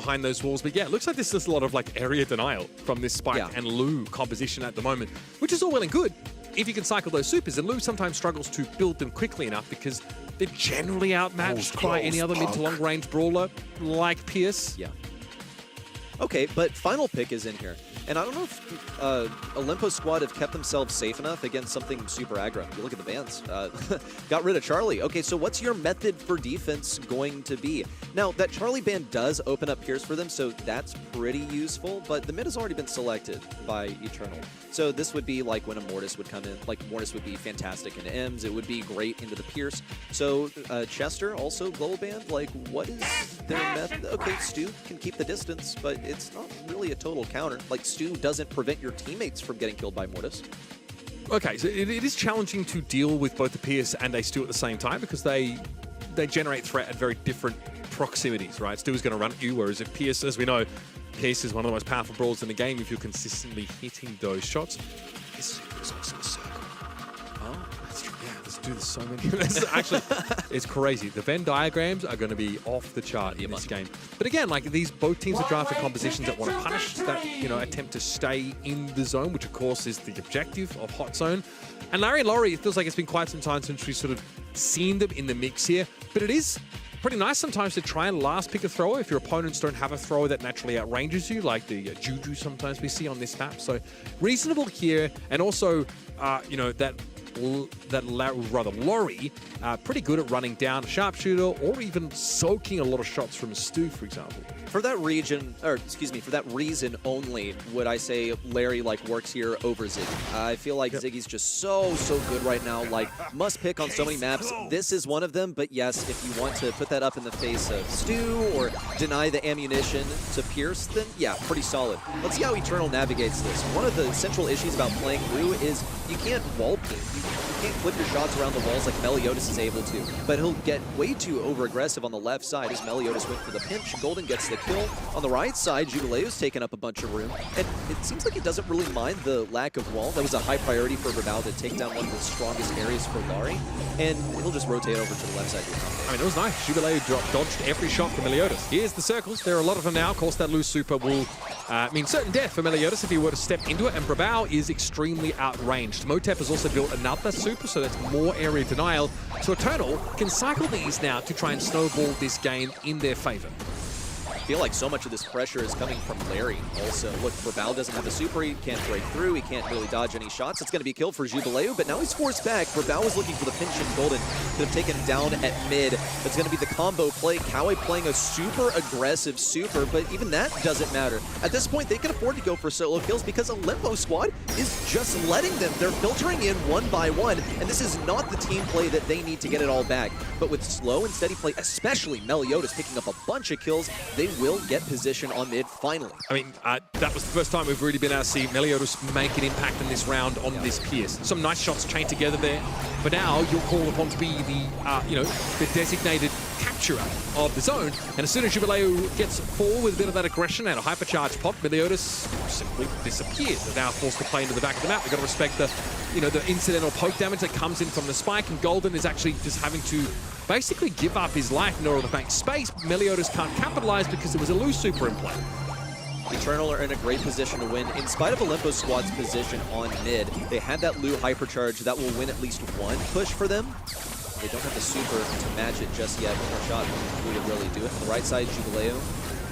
behind those walls. But yeah, it looks like there's just a lot of like area denial from this Spike and Lou composition at the moment, which is all well and good if you can cycle those supers. And Lou sometimes struggles to build them quickly enough because they're generally outmatched by any other mid to long range brawler like Pierce. Yeah. Okay, but final pick is in here. And I don't know if OLIMPO squad have kept themselves safe enough against something super aggro. You look at the bans. Got rid of Charlie. Okay, so what's your method for defense going to be? Now, that Charlie ban does open up Pierce for them, so that's pretty useful, but the mid has already been selected by Eternal. So this would be like when a Mortis would come in. Like, Mortis would be fantastic into M's. It would be great into the Pierce. So Chester, also goal banned. Like, what is their method? Okay, Stu can keep the distance, but it's not really a total counter. Like, Stu doesn't prevent your teammates from getting killed by Mortis. Okay, so it is challenging to deal with both the Pierce and a Stu at the same time because they generate threat at very different proximities, right? Stu is going to run at you, whereas if Pierce, as we know, Pierce is one of the most powerful brawlers in the game if you're consistently hitting those shots. This super is also a circle. Oh, that's true. Yeah, let's do this so many. Actually, it's crazy. The Venn diagrams are going to be off the chart in this game. But again, like both teams are drafted compositions that want to punish that, attempt to stay in the zone, which of course is the objective of Hot Zone. And Larry and Laurie, it feels like it's been quite some time since we've sort of seen them in the mix here. But it is pretty nice sometimes to try and last pick a thrower if your opponents don't have a thrower that naturally outranges you, like the Juju sometimes we see on this map. So reasonable here, and also, Laurie, pretty good at running down a sharpshooter or even soaking a lot of shots from Stu, for example. For that region, or excuse me, for that reason only, would I say Larry works here over Ziggy. I feel like Ziggy's just so good right now. Like, must pick on so many maps. This is one of them, but yes, if you want to put that up in the face of Stu or deny the ammunition to Pierce, then yeah, pretty solid. Let's see how Eternal navigates this. One of the central issues about playing Lou is you can't wall peek. You can't flip your shots around the walls like Meliodas is able to, but he'll get way too over-aggressive on the left side as Meliodas went for the pinch. Golden gets the kill. On the right side, Jubileo's taken up a bunch of room, and it seems like he doesn't really mind the lack of wall. That was a high priority for Bravao to take down one of the strongest areas for Laurie, and he'll just rotate over to the left side. I mean, it was nice. Jubileo dodged every shot from Meliodas. Here's the circles. There are a lot of them now. Of course, that loose super will mean certain death for Meliodas if he were to step into it, and Bravao is extremely outranged. Motep has also built another super, so that's more area denial. So Eternal can cycle these now to try and snowball this game in their favor. I feel like so much of this pressure is coming from Larry also. Look, Bravao doesn't have a super, he can't break through, he can't really dodge any shots. It's going to be a kill for Jubileo, but now he's forced back. Bravao was looking for the pinch and Golden. Could have taken him down at mid. It's going to be the combo play. Kawe playing a super aggressive super, but even that doesn't matter. At this point, they can afford to go for solo kills because OLIMPO squad is just letting them. They're filtering in one by one, and this is not the team play that they need to get it all back. But with slow and steady play, especially Meliodas picking up a bunch of kills, they will get position on mid finally. I mean, that was the first time we've really been able to see Meliodas make an impact in this round on this Pierce. Some nice shots chained together there. But now you're called upon to be the, the designated capturer of the zone. And as soon as Jubileo gets forward with a bit of that aggression and a hypercharge pop, Meliodas simply disappears. They're now forced to play into the back of the map. We've got to respect the, the incidental poke damage that comes in from the spike, and Golden is actually just having to basically give up his life in order to make space. Meliodas can't capitalize because there was a loose super in play. Eternal are in a great position to win. In spite of OLIMPO squad's position on mid, they had that Lu hypercharge that will win at least one push for them. They don't have the super to match it just yet. One more shot would really do it. On the right side, Jubileo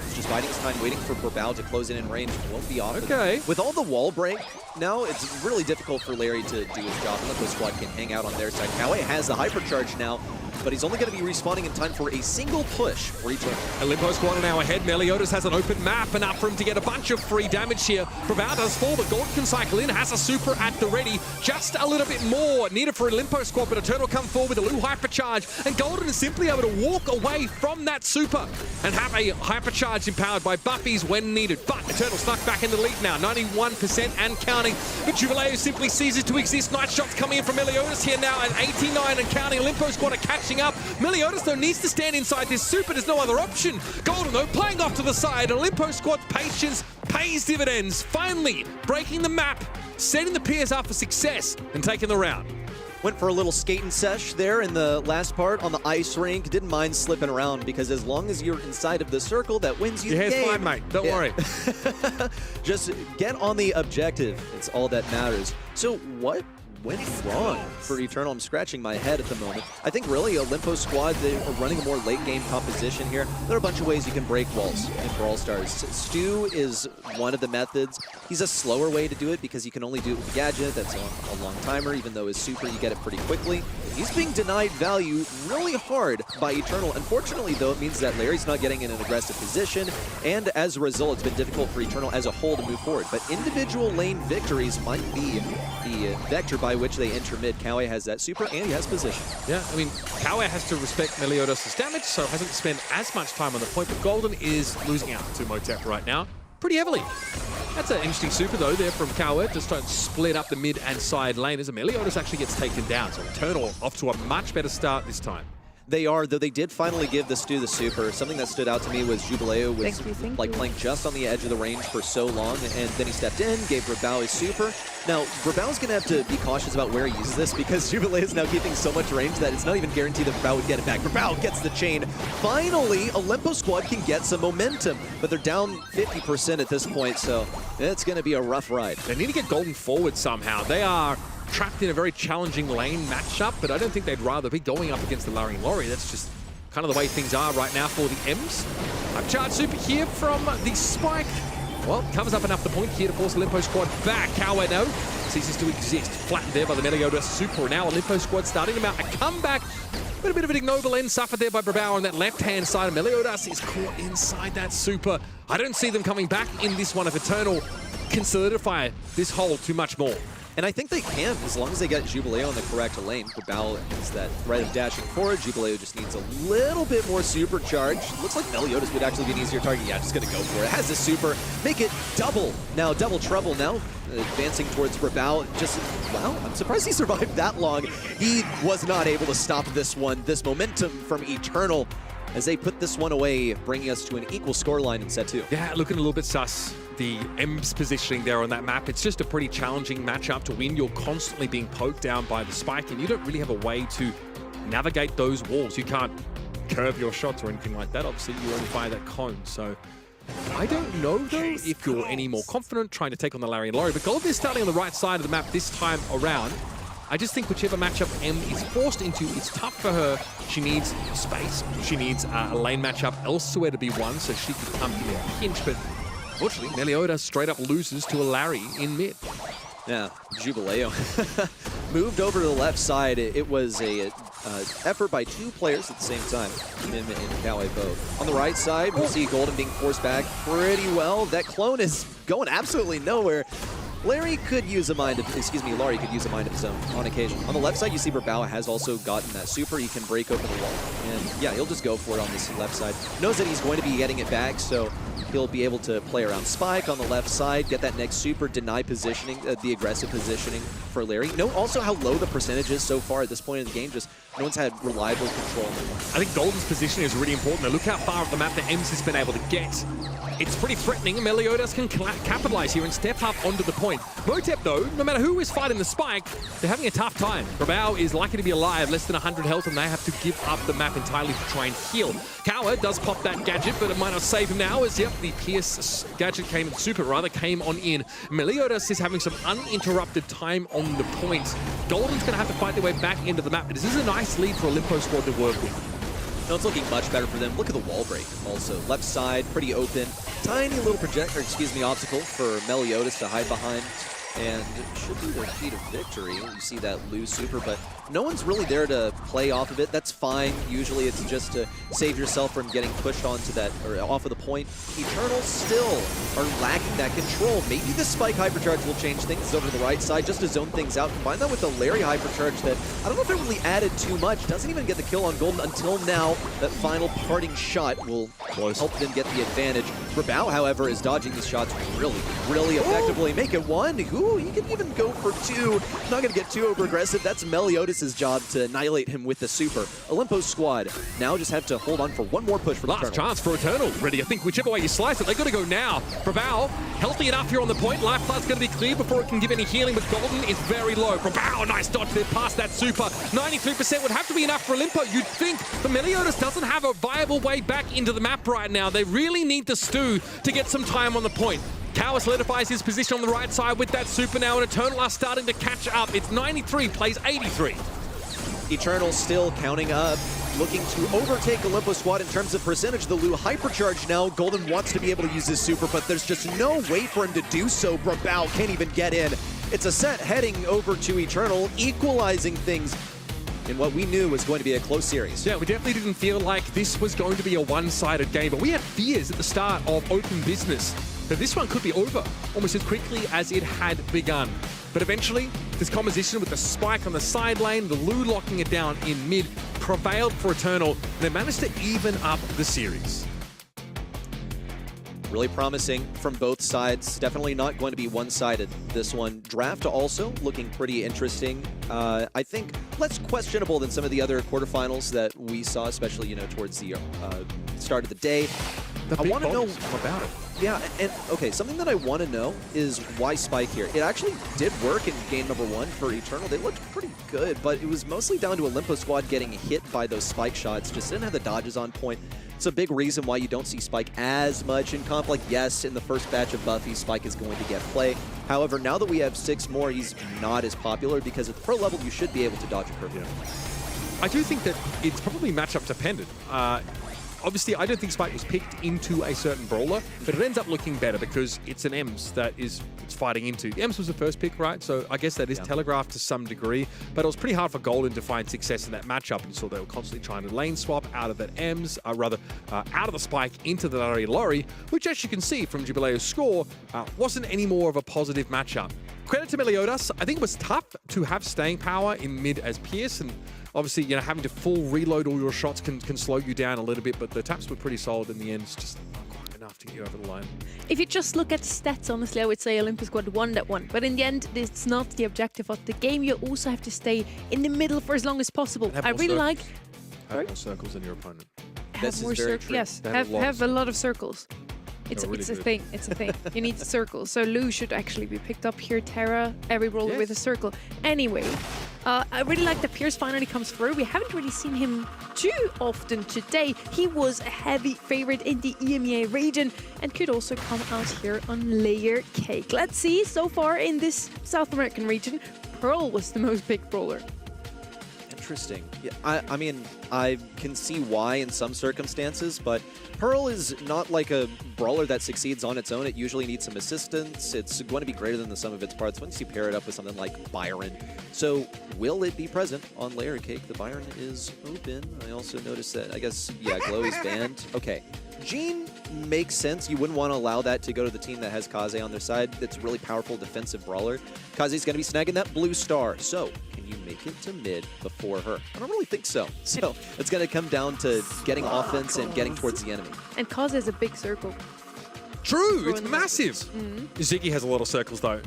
is just biding his time, waiting for Bravao to close in range. Won't be off. Okay. With all the wall break, now it's really difficult for Larry to do his job. OLIMPO squad can hang out on their side. Kawe has the hypercharge now, but he's only going to be respawning in time for a single push for Eternal. OLIMPO squad are now ahead. Meliodas has an open map, enough for him to get a bunch of free damage here. Bravao does fall, but Gold can cycle in, has a super at the ready. Just a little bit more needed for OLIMPO squad, but Eternal come forward with a Lu hypercharge, and Golden is simply able to walk away from that super and have a hypercharge empowered by buffies when needed. But Eternal snuck back in the lead now, 91% and counting. But Jubileo simply ceases to exist. Nice shots coming in from Meliodas here now at 89 and counting. OLIMPO squad are catching up. Meliodas, though, needs to stand inside this super. There's no other option. Golden, though, playing off to the side. OLIMPO squad's patience pays dividends. Finally breaking the map, setting the Piers up for success and taking the round. Went for a little skating sesh there in the last part on the ice rink. Didn't mind slipping around because as long as you're inside of the circle, that wins you the game. Your hair's fine, mate. Don't worry. Just get on the objective. It's all that matters. So what went wrong for Eternal? I'm scratching my head at the moment. I think really Olimpo squad, they are running a more late game composition here. There are a bunch of ways you can break walls in Brawlstars. Stu is one of the methods. He's a slower way to do it because you can only do it with the gadget. That's a long timer, even though his super, you get it pretty quickly. He's being denied value really hard by Eternal. Unfortunately, though, it means that Larry's not getting in an aggressive position, and as a result, it's been difficult for Eternal as a whole to move forward. But individual lane victories might be the vector by which they enter mid. Kawe has that super, and he has position. Yeah, I mean, Kawe has to respect Meliodas' damage, so hasn't spent as much time on the point, but Golden is losing out to Motep right now pretty heavily. That's an interesting super, though, there from Kawe, just trying to split up the mid and side lane as Meliodas actually gets taken down. So Eternal off to a much better start this time. They are, though they did finally give the Stu the super. Something that stood out to me was Jubileo was playing just on the edge of the range for so long, and then he stepped in, gave Rabao his super. Now, Rabao's going to have to be cautious about where he uses this because Jubileo is now keeping so much range that it's not even guaranteed that Rabao would get it back. Rabao gets the chain. Finally, Olimpo squad can get some momentum, but they're down 50% at this point, so it's going to be a rough ride. They need to get Golden forward somehow. They are trapped in a very challenging lane matchup, but I don't think they'd rather be going up against the Larry and Laurie. That's just kind of the way things are right now for the M's. Upcharge super here from the Spike. Well, covers up enough the point here to force Olimpo squad back. Kawe now ceases to exist. Flattened there by the Meliodas super. Now Olimpo squad starting to mount a comeback. But a bit of an ignoble end suffered there by Brabauer on that left-hand side. Meliodas is caught inside that super. I don't see them coming back in this one if Eternal can solidify this hole too much more. And I think they can, as long as they get Jubileo in the correct lane. Brabao is that right of dashing forward. Jubileo just needs a little bit more supercharge. Looks like Meliodas would actually be an easier target. Yeah, just gonna go for it. Has the super. Make it double. Now, double trouble now. Advancing towards Brabao. Just, wow, I'm surprised he survived that long. He was not able to stop this one. This momentum from Eternal as they put this one away, bringing us to an equal scoreline in set 2. Yeah, looking a little bit sus. The M's positioning there on that map, it's just a pretty challenging matchup to win. You're constantly being poked down by the Spike, and you don't really have a way to navigate those walls. You can't curve your shots or anything like that. Obviously, you only fire that cone. So I don't know, though, if you're any more confident trying to take on the Larry and Laurie. But Golden is starting on the right side of the map this time around. I just think whichever matchup M is forced into, it's tough for her. She needs space. She needs a lane matchup elsewhere to be won, so she can come in a pinch. But unfortunately, Meliodas straight up loses to a Larry in mid. Yeah, Jubileo moved over to the left side. It was a effort by two players at the same time, Mim and Kawe both. On the right side, we'll see Golden being forced back pretty well. That clone is going absolutely nowhere. Larry could use a mind of, Laurie could use a mind of his own on occasion. On the left side, you see Brabauer has also gotten that super. He can break open the wall. And yeah, he'll just go for it on this left side. Knows that he's going to be getting it back, so he'll be able to play around Spike on the left side, get that next super, deny positioning, the aggressive positioning for Larry. Note also how low the percentage is so far at this point in the game. Just no one's had reliable control. I think Golden's positioning is really important. Now look how far up the map the Ems has been able to get. It's pretty threatening. Meliodas can capitalize here and step up onto the point. Motep, though, no matter who is fighting the Spike, they're having a tough time. Brabao is likely to be alive, less than 100 health, and they have to give up the map entirely to try and heal. Kawe does pop that gadget, but it might not save him now, as, yep, the Pierce gadget came on in. Meliodas is having some uninterrupted time on the point. Golden's going to have to fight their way back into the map, but this is a nice lead for Olimpo squad to work with. No, it's looking much better for them. Look at the wall break also. Left side, pretty open. Tiny little obstacle for Meliodas to hide behind. And it should be their key to victory. You see that lose super, but no one's really there to play off of it. That's fine. Usually it's just to save yourself from getting pushed onto that, or off of the point. Eternal still are lacking that control. Maybe the Spike Hypercharge will change things over to the right side just to zone things out. Combine that with the Larry Hypercharge that, I don't know if it really added too much. Doesn't even get the kill on Golden until now. That final parting shot will help them get the advantage. Brabao, however, is dodging these shots really, really effectively. Make it one. Who Ooh, he can even go for 2. Not going to get too over-aggressive. That's Meliodas' job to annihilate him with the super. OLIMPO's squad now just have to hold on for one more push for Last Eternal. chance for Eternal. Ready, I think whichever way you slice it, they got to go now. Brabao, healthy enough here on the point. Life flight's going to be clear before it can give any healing, but Golden is very low. Brabao, nice dodge there past that super. 93% would have to be enough for OLIMPO, you'd think. But Meliodas doesn't have a viable way back into the map right now. They really need the stew to get some time on the point. Cower solidifies his position on the right side with that super now, and Eternal are starting to catch up. It's 93 plays 83. Eternal still counting up, looking to overtake OLIMPO squad in terms of percentage. The Lu hypercharge now. Golden wants to be able to use his super, but there's just no way for him to do so. Brabao can't even get in. It's a set heading over to Eternal, equalizing things in what we knew was going to be a close series. Yeah, we definitely didn't feel like this was going to be a one-sided game, but we had fears at the start of open business that this one could be over almost as quickly as it had begun. But eventually, this composition with the spike on the side lane, the Lu locking it down in mid, prevailed for Eternal, and they managed to even up the series. Really promising from both sides. Definitely not going to be one-sided, this one. Draft also looking pretty interesting. I think less questionable than some of the other quarterfinals that we saw, especially, towards the start of the day. I want to know about it. Yeah, and okay, something that I want to know is why Spike here. It actually did work in game number 1 for Eternal. They looked pretty good, but it was mostly down to OLIMPO squad getting hit by those Spike shots. Just didn't have the dodges on point. It's a big reason why you don't see Spike as much in comp. Like, yes, in the first batch of Buffy, Spike is going to get play. However, now that we have 6 more, he's not as popular because at the pro level, you should be able to dodge a curve. Yeah. I do think that it's probably matchup dependent. Obviously, I don't think Spike was picked into a certain brawler, but it ends up looking better because it's an EMS that it's fighting into. The EMS was the first pick, right? So I guess that is telegraphed to some degree, but it was pretty hard for Golden to find success in that matchup, and so they were constantly trying to lane swap out of that EMS, out of the Spike into the Lori, which, as you can see from Jubileo's score, wasn't any more of a positive matchup. Credit to Meliodas. I think it was tough to have staying power in mid as Pierce, and obviously, having to full reload all your shots can slow you down a little bit, but the taps were pretty solid in the end. It's just not quite enough to get you over the line. If you just look at the stats, honestly, I would say OLIMPO squad won that one. But in the end, it's not the objective of the game. You also have to stay in the middle for as long as possible. I really like... Have more circles than your opponent. This is very true. Yes, have a lot of circles. It's a thing. It's a thing. You need circles. So Lu should actually be picked up here. Terra, every brawler with a circle. Anyway, I really like that Pierce finally comes through. We haven't really seen him too often today. He was a heavy favorite in the EMEA region and could also come out here on Layer Cake. Let's see, so far in this South American region, Pearl was the most picked brawler. Interesting. Yeah, I mean, I can see why in some circumstances, but Pearl is not like a brawler that succeeds on its own. It usually needs some assistance. It's going to be greater than the sum of its parts once you pair it up with something like Byron. So will it be present on Layer Cake? The Byron is open. I also noticed that, I guess, yeah, Glow is banned. Okay. Jean makes sense. You wouldn't want to allow that to go to the team that has Kaze on their side. It's a really powerful defensive brawler. Kaze's going to be snagging that blue star. So can you make it to mid before her? I don't really think so. So it's going to come down to getting offense and getting towards the enemy. And Kaze has a big circle. True, it's massive. Ziggy has a lot of circles though.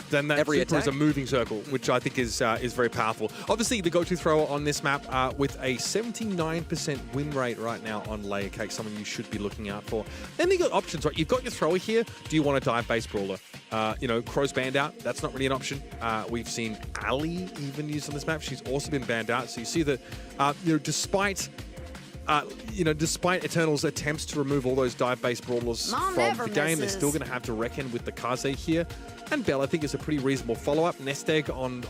Then that Every super attack. is a moving circle, which I think is very powerful. Obviously, the go-to thrower on this map with a 79% win rate right now on Layer Cake, someone you should be looking out for. Then you got options, right? You've got your thrower here. Do you want a dive-based brawler? Crow's banned out. That's not really an option. We've seen Ali even used on this map. She's also been banned out. So you see that, despite Eternal's attempts to remove all those dive-based brawlers from the game, they're still going to have to reckon with the Kaze here. And Bell, I think, is a pretty reasonable follow-up. Nest Egg on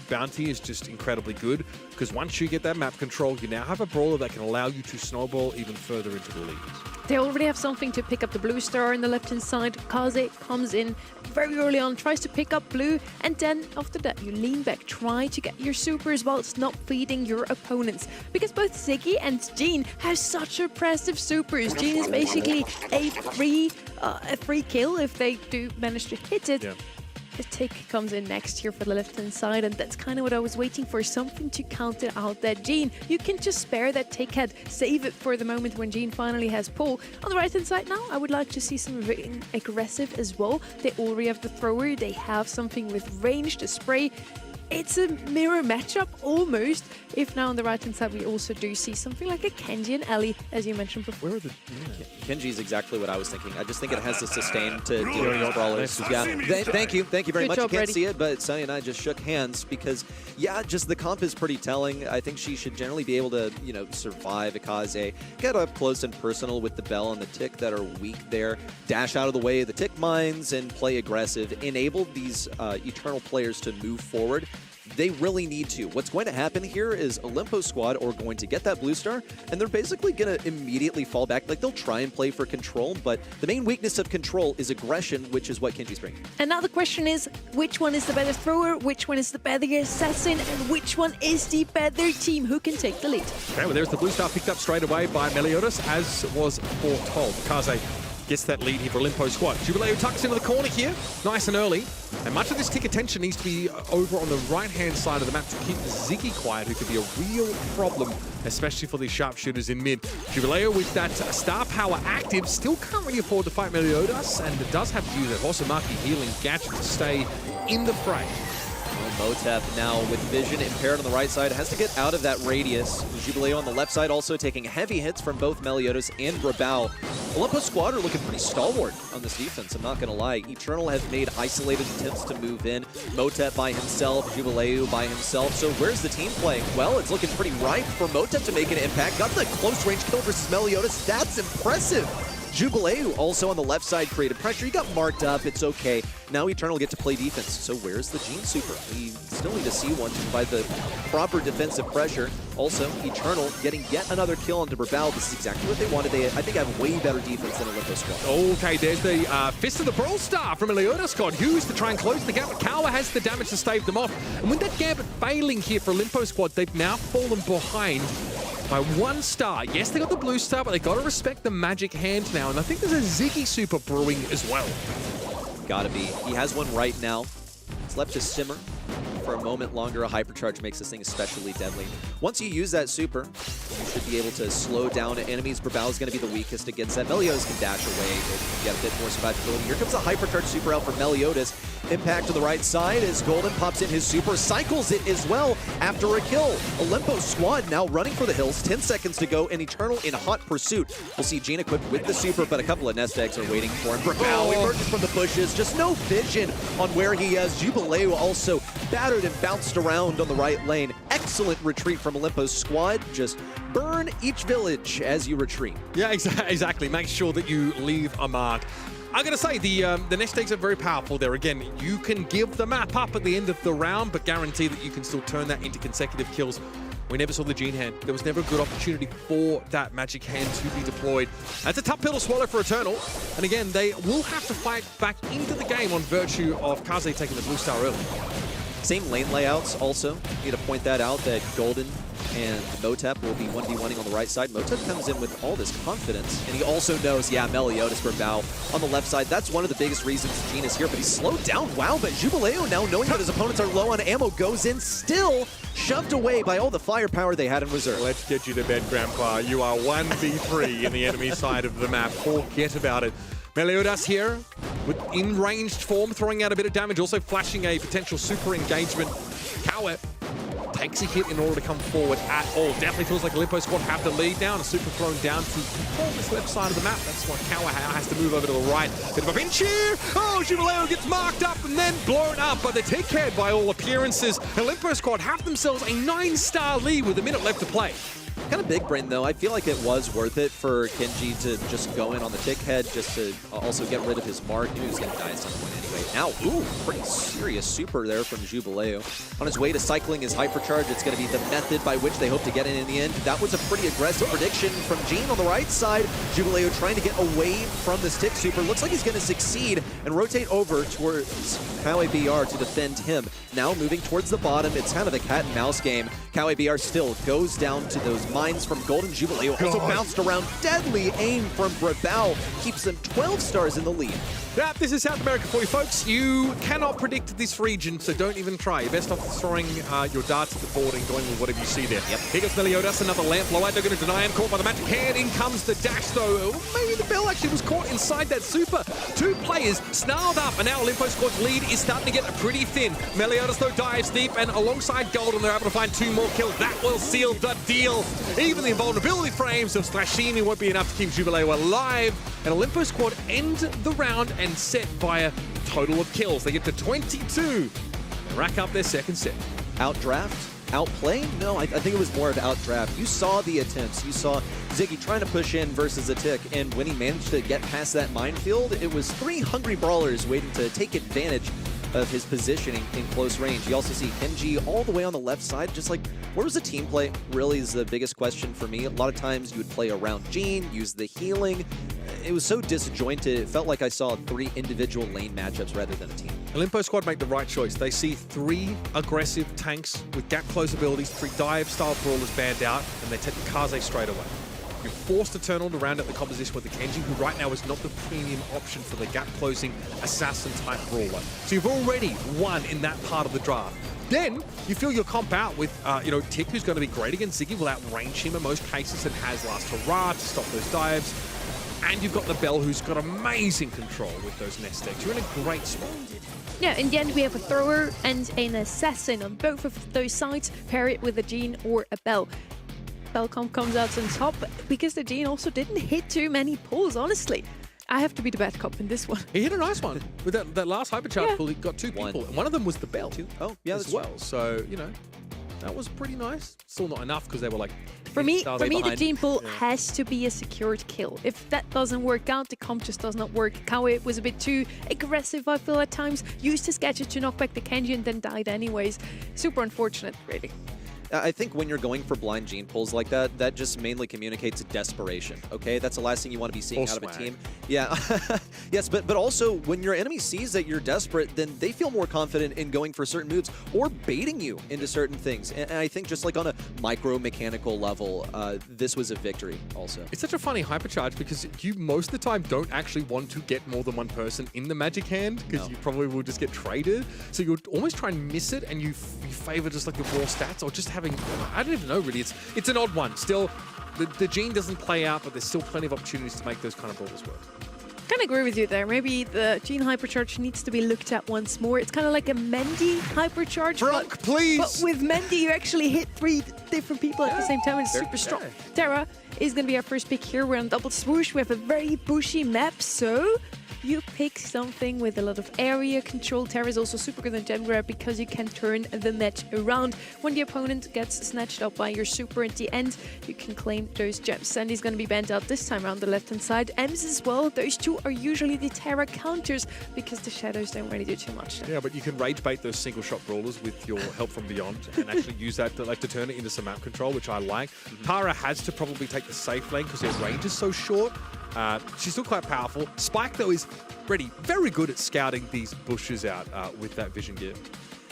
Bounty is just incredibly good, because once you get that map control, you now have a brawler that can allow you to snowball even further into the leads. They already have something to pick up the blue star on the left-hand side. Kaze comes in very early on, tries to pick up blue, and then after that you lean back, try to get your supers while it's not feeding your opponents. Because both Ziggy and Jean have such impressive supers. Jean is basically a free kill if they do manage to hit it. Yeah. The tick comes in next here for the left-hand side, and that's kind of what I was waiting for, something to counter out that Gene. You can just spare that tick head, save it for the moment when Gene finally has pull. On the right-hand side now, I would like to see some very aggressive as well. They already have the thrower, they have something with range to spray. It's a mirror matchup almost. If now on the right hand side we also do see something like a Kenji and Ellie, as you mentioned before. Where are the... Kenji is exactly what I was thinking. I just think it has the sustain to deal with these brawlers. Yeah. Thank you very much. Job, you can't Brady. see it, but Sunny and I just shook hands because, yeah, just the comp is pretty telling. I think she should generally be able to, you know, survive Akaze, get up close and personal with the Bell and the Tick that are weak there, dash out of the way of the Tick mines and play aggressive, enable these Eternal players to move forward. They really need to. What's going to happen here is OLIMPO squad are going to get that blue star, and they're basically going to immediately fall back. Like, they'll try and play for control, but the main weakness of control is aggression, which is what Kenji's bringing. And now the question is, which one is the better thrower, which one is the better assassin, and which one is the better team? Who can take the lead? Okay, well, there's the blue star picked up straight away by Meliodas, as was foretold. Kaze gets that lead here for OLIMPO squad. Jubileo tucks into the corner here, nice and early. And much of this tick attention needs to be over on the right-hand side of the map to keep Ziggy quiet, who could be a real problem, especially for these sharpshooters in mid. Jubileo with that star power active, still can't really afford to fight Meliodas, and does have to use a Hosomaki healing gadget to stay in the fray. Motep now with vision impaired on the right side, has to get out of that radius. Jubileo on the left side also taking heavy hits from both Meliodas and Brabal. OLIMPO squad are looking pretty stalwart on this defense, I'm not going to lie. Eternal have made isolated attempts to move in. Motep by himself, Jubileo by himself. So where's the team playing? Well, it's looking pretty ripe for Motep to make an impact. Got the close range kill versus Meliodas. That's impressive. Jubileo also on the left side created pressure. He got marked up. It's okay. Now Eternal get to play defense. So where's the Gene Super? We still need to see one to provide the proper defensive pressure. Also, Eternal getting yet another kill onto Brabal. This is exactly what they wanted. They, I think, have way better defense than OLIMPO squad. Okay, there's the Fist of the Brawlstar from Meliodas squad. Used to try and close the gap, but Kawa has the damage to stave them off. And with that gambit failing here for OLIMPO squad, they've now fallen behind by 1 star. Yes, they got the blue star, but they got to respect the magic hand now. And I think there's a Ziggy Super brewing as well. Gotta be. He has one right now. It's left to simmer for a moment longer. A hypercharge makes this thing especially deadly. Once you use that super, you should be able to slow down enemies. Brabal is going to be the weakest against that. Meliodas can dash away, but get a bit more survivability. Here comes a hypercharge super out for Meliodas. Impact to the right side as Golden pops in his super, cycles it as well after a kill. OLIMPO squad now running for the hills, 10 seconds to go, and Eternal in hot pursuit. We'll see Gene equipped with the super, but a couple of nest eggs are waiting for him. Brabal emerges from the bushes, just no vision on where he is. Jubileo also battered and bounced around on the right lane. Excellent retreat from OLIMPO's squad. Just burn each village as you retreat. Yeah, exactly. Make sure that you leave a mark. I'm going to say the nest eggs are very powerful there. Again, you can give the map up at the end of the round, but guarantee that you can still turn that into consecutive kills. We never saw the Gene hand. There was never a good opportunity for that magic hand to be deployed. That's a tough pill to swallow for Eternal. And again, they will have to fight back into the game on virtue of Kaze taking the blue star early. Same lane layouts also. Need to point that out that Golden and Motep will be 1v1ing on the right side. Motep comes in with all this confidence, and he also knows, yeah, Meliodas Brabal on the left side. That's one of the biggest reasons Gene is here, but he's slowed down. Wow, but Jubileo, now knowing that his opponents are low on ammo, goes in, still shoved away by all the firepower they had in reserve. Let's get you to bed, Grandpa. You are 1v3 in the enemy side of the map. Forget about it. Meliodas here with in-ranged form, throwing out a bit of damage, also flashing a potential super engagement. Kawa takes a hit in order to come forward at all. Definitely feels like OLIMPO squad have the lead now, and a super thrown down to control this left side of the map. That's why Kawa has to move over to the right. Bit of a pinch here. Oh, Jubileo gets marked up and then blown up by the tickhead by all appearances. OLIMPO squad have themselves a 9-star lead with a minute left to play. Kind of big brain, though. I feel like it was worth it for Kenji to just go in on the tick head, just to also get rid of his mark. He knew he was going to die at some point anyway. Now, ooh, pretty serious super there from Jubileo. On his way to cycling his hypercharge, it's going to be the method by which they hope to get in the end. That was a pretty aggressive prediction from Gene on the right side. Jubileo trying to get away from this tick super. Looks like he's going to succeed and rotate over towards Kawa BR to defend him. Now moving towards the bottom, it's kind of a cat and mouse game. Kawa BR still goes down to those mines from Golden. Jubileo also bounced around. Deadly aim from Brabal keeps them 12 stars in the lead. Now, this is South America for you folks. You cannot predict this region, so don't even try. You're best off throwing your darts at the board and going with whatever you see there. Yep. Here goes Meliodas, another lamp blowout. They're going to deny him. Caught by the magic hand. In comes the dash, though. Maybe the bell actually was caught inside that super. Two players snarled up, and now OLIMPO Squad's lead is starting to get pretty thin. Meliodas, though, dives deep, and alongside Golden, they're able to find 2 more kills. That will seal the deal. Even the invulnerability frames of Slashini won't be enough to keep Jubileo alive. And OLIMPO Squad end the round and set via total of kills. They get to 22. They rack up their second set. Outdraft? Outplay? No, I think it was more of outdraft. You saw the attempts. You saw Ziggy trying to push in versus a tick, and when he managed to get past that minefield, it was 3 hungry brawlers waiting to take advantage of his positioning in close range. You also see MG all the way on the left side, just like, where was the team play? Really is the biggest question for me. A lot of times you would play around Gene, use the healing. It was so disjointed, it felt like I saw 3 individual lane matchups rather than a team. OLIMPO Squad make the right choice. They see 3 aggressive tanks with gap close abilities, 3 dive-style brawlers banned out, and they take the Kaze straight away. You're forced to turn all around at the composition with the Kenji, who right now is not the premium option for the gap-closing assassin-type brawler. So you've already won in that part of the draft. Then you fill your comp out with, Tick, who's going to be great against Ziggy, will outrange him in most cases and has last hurrah to stop those dives. And you've got the Bell, who's got amazing control with those nest eggs. You're in a great spot. Yeah, in the end, we have a thrower and an assassin on both of those sides. Pair it with a Gene or a Bell. Bell comp comes out on top because the Gene also didn't hit too many pulls, honestly. I have to be the bad cop in this one. He hit a nice one. With that last hypercharge pull, he got 2 people. And one of them was the Bell. 2? Oh, yeah, as well. So, that was pretty nice. Still not enough because they were like... For me, the Gene pull has to be a secured kill. If that doesn't work out, the comp just does not work. Kawe was a bit too aggressive, I feel, at times. Used his gadget to knock back the Kenji and then died anyways. Super unfortunate, really. I think when you're going for blind Gene pulls like that, that just mainly communicates desperation, okay? That's the last thing you want to be seeing out of a team. Yeah, yes, but also when your enemy sees that you're desperate, then they feel more confident in going for certain moves or baiting you into certain things. And I think just like on a micro-mechanical level, this was a victory also. It's such a funny hypercharge because you most of the time don't actually want to get more than one person in the magic hand because you probably will just get traded. So you'll almost try and miss it and you favor just like the raw stats or just having, I don't even know really, it's an odd one. Still, the Gene doesn't play out, but there's still plenty of opportunities to make those kind of brawlers work. Kind of agree with you there. Maybe the Gene hypercharge needs to be looked at once more. It's kind of like a Mendy hypercharge. Brock, please! But with Mendy, you actually hit 3 different people at the same time. It's super strong. Terra is going to be our first pick here. We're on double swoosh. We have a very bushy map, so you pick something with a lot of area control. Terra is also super good on gem grab because you can turn the match around. When the opponent gets snatched up by your super at the end, you can claim those gems. Sandy's going to be banned out this time around the left-hand side. Ems as well. Those 2 are usually the Terra counters because the shadows don't really do too much. Yeah, but you can rage bait those single-shot brawlers with your help from beyond and actually use that to turn it into some map control, which I like. Tara has to probably take the safe lane because her range is so short. She's still quite powerful. Spike, though, is very good at scouting these bushes out with that vision gear.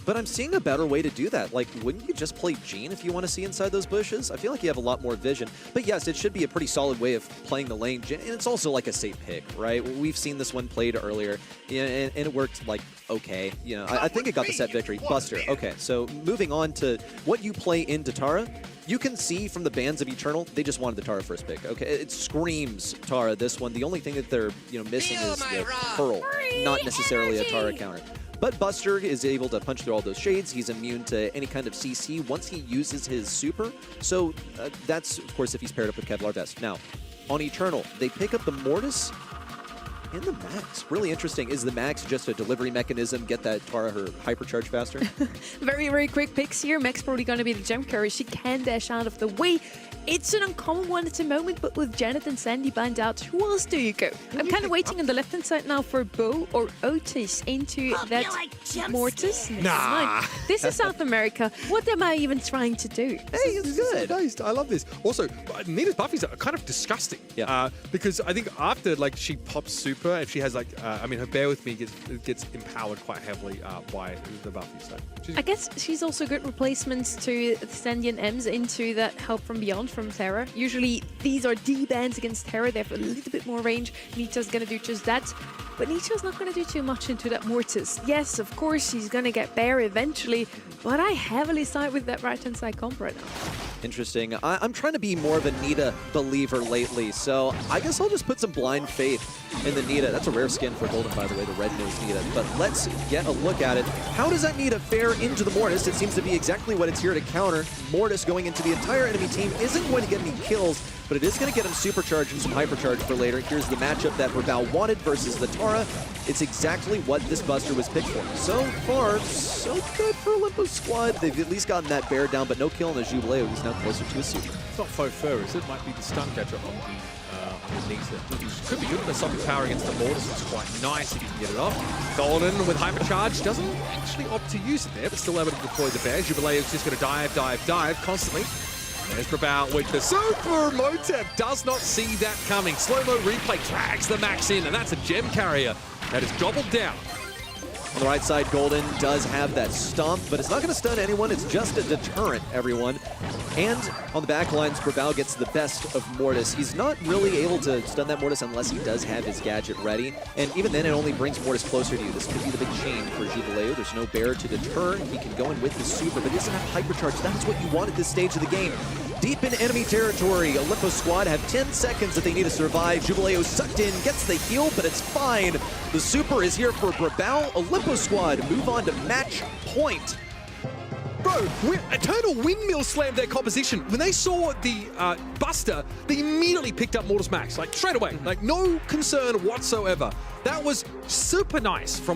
But I'm seeing a better way to do that. Like, wouldn't you just play Gene if you want to see inside those bushes? I feel like you have a lot more vision. But yes, it should be a pretty solid way of playing the lane. And it's also like a safe pick, right? We've seen this one played earlier, and it worked like okay. I think it got the set victory. Buster. Okay, so moving on to what you play into Tara. You can see from the bans of Eternal, they just wanted the Tara first pick. Okay, it screams Tara, this one. The only thing that they're missing is the Pearl, not necessarily a Tara counter. But Buster is able to punch through all those shades. He's immune to any kind of CC once he uses his super. So that's, of course, if he's paired up with Kevlar Vest. Now, on Eternal, they pick up the Mortis and the Max. Really interesting. Is the Max just a delivery mechanism? Get that Tara her hypercharge faster? Very quick picks here. Max probably going to be the gem carrier. She can dash out of the way. It's an uncommon one at the moment, but with Janet and Sandy banned out, who else do you go? I'm kind of waiting on the left-hand side now for Bo or Otis into that Mortis. Nah. This is South America. What am I even trying to do? Hey, it's good. Nice. I love this. Also, Nita's buffies are kind of disgusting. Yeah. Because I think after she pops super super, if she has like, I mean, her Bear With Me gets empowered quite heavily by the Buffy. So I guess she's also good replacements to Sandy and Ems into that Help From Beyond from Terra. Usually these are D-bands against Terra. They have a little bit more range. Nita's going to do just that. But Nita's not going to do too much into that Mortis. Yes, of course, she's going to get Bear eventually, but I heavily side with that right-hand side comp right now. Interesting. I'm trying to be more of a Nita believer lately, so I guess I'll just put some blind faith in the Nita. That's a rare skin for Golden, by the way, the red-nosed Nita. But let's get a look at it. How does that Nita fare into the Mortis? It seems to be exactly what it's here to counter. Mortis going into the entire enemy team isn't going to get any kills, but it is going to get him supercharged and some hypercharge for later. Here's the matchup that Braval wanted versus the Tara. It's exactly what this Buster was picked for. So far, so good for OLIMPO squad. They've at least gotten that Bear down, but no kill on the Jubileo. He's now closer to a super. It's not faux fur, is it? Might be the stun catcher on the Nita. Could be good with the Sonic power against the Mortis. It's quite nice if you can get it off. Golden with hypercharge doesn't actually opt to use it there, but still able to deploy the Bear. Jubileo's just going to dive constantly. There's Braval with the super. Motep does not see that coming. Slow-mo replay drags the Max in, and that's a gem carrier that is gobbled down. On the right side, Golden does have that stomp, but it's not going to stun anyone. It's just a deterrent, everyone. And on the back lines, Braval gets the best of Mortis. He's not really able to stun that Mortis unless he does have his gadget ready. And even then, it only brings Mortis closer to you. This could be the big chain for Jubileo. There's no Bear to deter. He can go in with the super, but he doesn't have hypercharge. That is what you want at this stage of the game. Deep in enemy territory, OLIMPO squad have 10 seconds that they need to survive. Jubileo sucked in, gets the heal, but it's fine. The super is here for Braval. OLIMPO squad move on to match point. Bro, Eternal Windmill slammed their composition. When they saw the Buster, they immediately picked up Mortis Max, like straight away. Like no concern whatsoever. That was super nice from